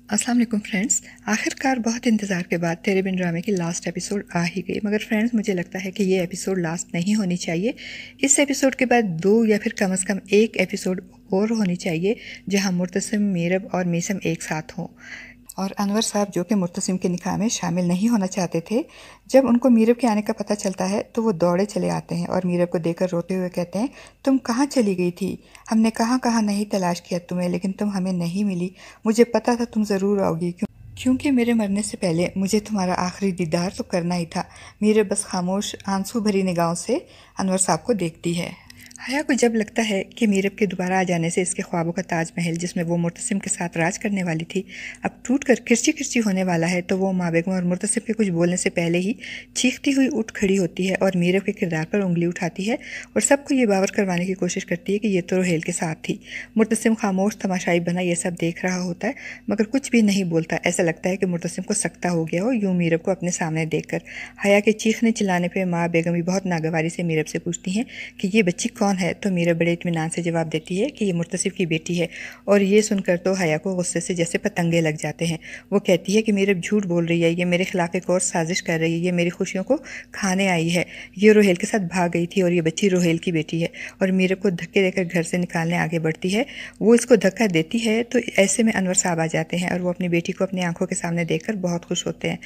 अस्सलाम वालेकुम फ्रेंड्स। आखिरकार बहुत इंतज़ार के बाद तेरे बिन ड्रामे की लास्ट एपिसोड आ ही गई, मगर फ्रेंड्स मुझे लगता है कि ये एपिसोड लास्ट नहीं होनी चाहिए। इस एपिसोड के बाद 2 या फिर कम से कम एक एपिसोड और होनी चाहिए जहां मुर्तसिम, मीरब और मीसम एक साथ हों। और अनवर साहब जो कि मुर्तसिम के निकाह में शामिल नहीं होना चाहते थे, जब उनको मीरब के आने का पता चलता है तो वो दौड़े चले आते हैं और मीरब को देखकर रोते हुए कहते हैं, तुम कहाँ चली गई थी? हमने कहाँ कहाँ नहीं तलाश किया तुम्हें, लेकिन तुम हमें नहीं मिली। मुझे पता था तुम ज़रूर आओगी, क्योंकि मेरे मरने से पहले मुझे तुम्हारा आखिरी दीदार तो करना ही था। मीरब बस खामोश आंसू भरी निगाहों से अनवर साहब को देखती है। हया को जब लगता है कि मीरब के दोबारा आ जाने से इसके ख्वाबों का ताजमहल, जिसमें वो मुर्तसिम के साथ राज करने वाली थी, अब टूट कर किरची किरची होने वाला है, तो वो माँ बेगम और मुर्तसिम के कुछ बोलने से पहले ही चीखती हुई उठ खड़ी होती है और मीरब के किरदार पर उंगली उठाती है और सबको ये बावर करवाने की कोशिश करती है कि ये तो रोहेल के साथ थी। मुर्तसिम खामोश तमाशाई बना ये सब देख रहा होता है, मगर कुछ भी नहीं बोलता। ऐसा लगता है कि मुर्तसिम को सकता हो गया हो यूं मीरब को अपने सामने देखकर। हया के चीखने चिल्लाने पर माँ बेगम भी बहुत नागवारी से मीरब से पूछती हैं कि ये बच्ची कौन है, तो मीरब बड़े इत्मीनान से जवाब देती है कि ये मुर्तसिम की बेटी है। और ये सुनकर तो हया को गुस्से से जैसे पतंगे लग जाते हैं। वो कहती है कि मीरब झूठ बोल रही है, ये मेरे खिलाफ एक और साजिश कर रही है, ये मेरी खुशियों को खाने आई है, ये रोहेल के साथ भाग गई थी और ये बच्ची रोहेल की बेटी है। और मीरब को धक्के देकर घर से निकालने आगे बढ़ती है। वो इसको धक्का देती है तो ऐसे में अनवर साहब आ जाते हैं और वो अपनी बेटी को अपनी आंखों के सामने देखकर बहुत खुश होते हैं,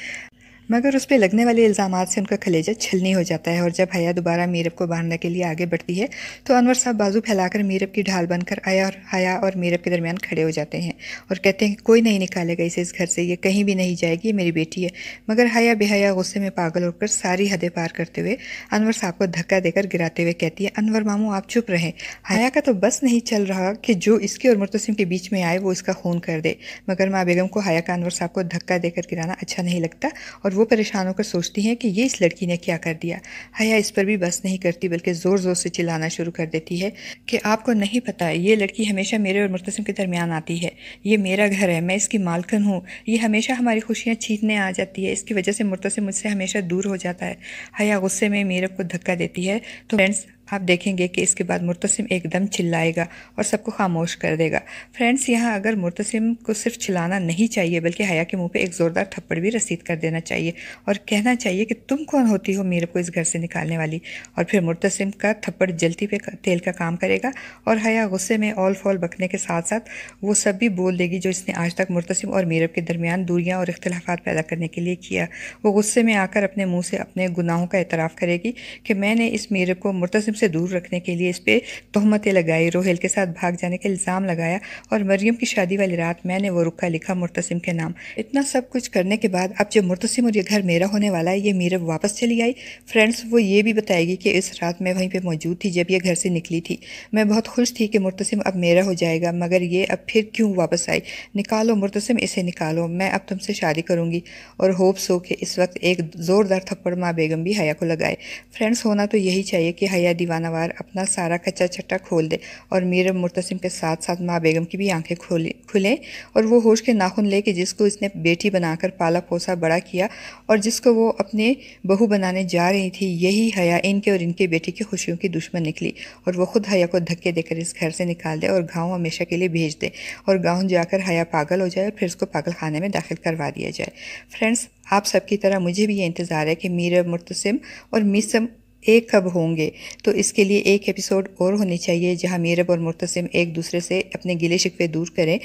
मगर उस पर लगने वाले इल्ज़ामात से उनका कलेजा छलनी हो जाता है। और जब हया दोबारा मीरब को बांधने के लिए आगे बढ़ती है तो अनवर साहब बाजू फैलाकर मीरब की ढाल बनकर हया और मीरब के दरमियान खड़े हो जाते हैं और कहते हैं कि कोई नहीं निकालेगा इसे इस घर से, ये कहीं भी नहीं जाएगी, ये मेरी बेटी है। मगर हया बेहया गुस्से में पागल होकर सारी हदें पार करते हुए अनवर साहब को धक्का देकर गिराते हुए कहती है, अनवर मामू आप चुप रहें। हया का तो बस नहीं चल रहा कि जो इसके और मुर्तसिम के बीच में आए वो इसका खून कर दे, मगर माँ बेगम को हया का अनवर साहब को धक्का देकर गिराना अच्छा नहीं लगता और वो परेशान होकर सोचती हैं कि ये इस लड़की ने क्या कर दिया। हया इस पर भी बस नहीं करती, बल्कि ज़ोर ज़ोर से चिल्लाना शुरू कर देती है कि आपको नहीं पता, ये लड़की हमेशा मेरे और मुर्तसिम के दरमियान आती है, ये मेरा घर है, मैं इसकी मालकिन हूँ, ये हमेशा हमारी खुशियाँ छीनने आ जाती है, इसकी वजह से मुर्तसिम मुझसे हमेशा दूर हो जाता है। हया गुस्से में मीरब को धक्का देती है तो फ्रेंड्स आप देखेंगे कि इसके बाद मुर्तसिम एकदम चिल्लाएगा और सबको खामोश कर देगा। फ्रेंड्स यहाँ अगर मुर्तसिम को सिर्फ चिल्लाना नहीं चाहिए, बल्कि हया के मुंह पे एक ज़ोरदार थप्पड़ भी रसीद कर देना चाहिए और कहना चाहिए कि तुम कौन होती हो मीरब को इस घर से निकालने वाली। और फिर मुर्तसिम का थप्पड़ जलती पे तेल का काम करेगा और हया गुस्से में ऑल फॉल बकने के साथ साथ वो सब भी बोल देगी जो इसने आज तक मुर्तसिम और मीरब के दरमियान दूरियाँ और इख्तिलाफात पैदा करने के लिए किया। वो गुस्से में आकर अपने मुँह से अपने गुनाहों का एतराफ़ करेगी कि मैंने इस मीरब को मुर्तसिम से दूर रखने के लिए इस पे तोहमतें लगाई, रोहेल के साथ भाग जाने का इल्ज़ाम लगाया और मरियम की शादी वाली रात मैंने वो रुक्का लिखा मुर्तसिम के नाम। इतना सब कुछ करने के बाद अब जब मुर्तसिम और ये घर मेरा होने वाला है, ये मीरब वापस चली आई। फ्रेंड्स वो ये भी बताएगी कि इस रात मैं वहीं पे मौजूद थी जब ये घर से निकली थी। मैं बहुत खुश थी कि मुर्तसिम अब मेरा हो जाएगा, मगर ये अब फिर क्यों वापस आई? निकालो मुर्तसिम, इसे निकालो, मैं अब तुमसे शादी करूँगी। और होप सो कि इस वक्त एक ज़ोरदार थप्पड़ माँ बेगम भी हया को लगाए। फ्रेंड्स होना तो यही चाहिए कि हया दीवानावार अपना सारा कच्चा चट्टा खोल दे और मीरब मुर्तसिम के साथ साथ माँ बेगम की भी आंखें खुलें और वो होश के नाखून ले कि जिसको इसने बेटी बनाकर पाला पोसा बड़ा किया और जिसको वो अपने बहू बनाने जा रही थी, यही हया इनके और इनके बेटी की खुशियों की दुश्मन निकली। और वो खुद हया को धक्के देकर इस घर से निकाल दे और गाँव हमेशा के लिए भेज दे और गाँव जाकर हया पागल हो जाए और फिर उसको पागल खाने में दाखिल करवा दिया जाए। फ्रेंड्स आप सबकी तरह मुझे भी ये इंतज़ार है कि मीरब, मुर्तसिम और मीसम एक कब होंगे, तो इसके लिए एक एपिसोड और होनी चाहिए जहां मीरब और मुर्तसिम एक दूसरे से अपने गिले शिकवे दूर करें,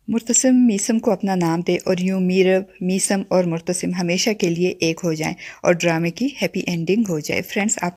मुर्तसिम मीसम को अपना नाम दे और यूं मीरब, मीसम और मुर्तसिम हमेशा के लिए एक हो जाएं और ड्रामे की हैप्पी एंडिंग हो जाए। फ्रेंड्स आप